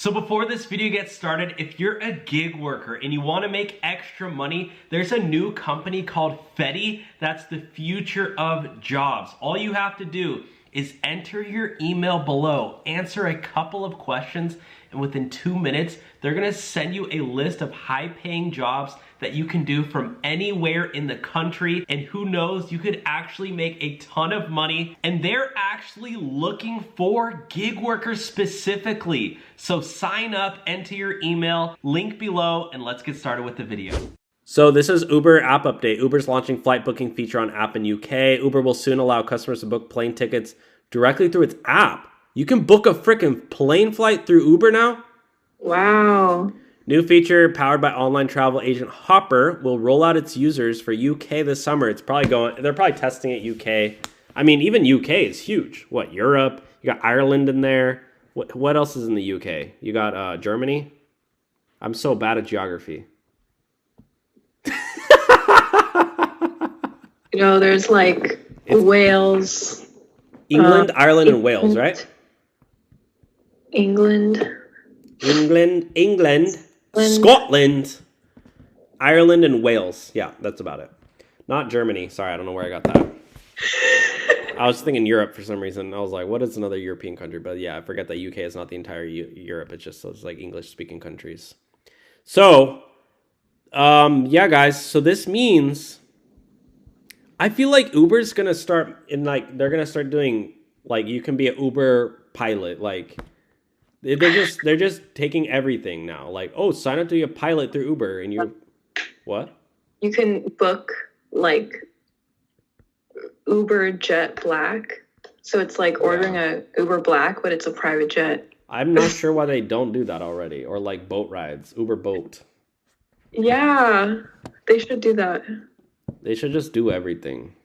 So before this video gets started, if you're a gig worker and you want to make extra money, there's a new company called Fetti that's the future of jobs. All you have to do is enter your email below, answer a couple of questions, and within 2 minutes, they're gonna send you a list of high-paying jobs that you can do from anywhere in the country. And who knows, you could actually make a ton of money. And they're actually looking for gig workers specifically. So sign up, enter your email, link below, and let's get started with the video. So this is Uber app update. Uber's launching flight booking feature on app in UK. Uber will soon allow customers to book plane tickets directly through its app. You can book a freaking plane flight through Uber now? Wow. New feature powered by online travel agent Hopper will roll out its users for UK this summer. They're probably testing it UK. I mean, even UK is huge. What, Europe? You got Ireland in there. What else is in the UK? You got Germany? I'm so bad at geography. You know, there's like Wales. England, Ireland, and Wales, right? England, Scotland, Ireland, and Wales. Yeah, that's about it. Not Germany. Sorry, I don't know where I got that. I was thinking Europe for some reason. I was like, what is another European country? But yeah, I forget that UK is not the entire Europe. It's just those like English-speaking countries. So, yeah, guys. So this means I feel like Uber's gonna start they're gonna start doing like you can be an Uber pilot. Like they're just taking everything now. Like, oh, sign up to be a pilot through Uber, and you what? You can book like Uber Jet Black. So it's like ordering a Uber Black, but it's a private jet. I'm not sure why they don't do that already, or like boat rides, Uber Boat. Yeah, they should do that. They should just do everything.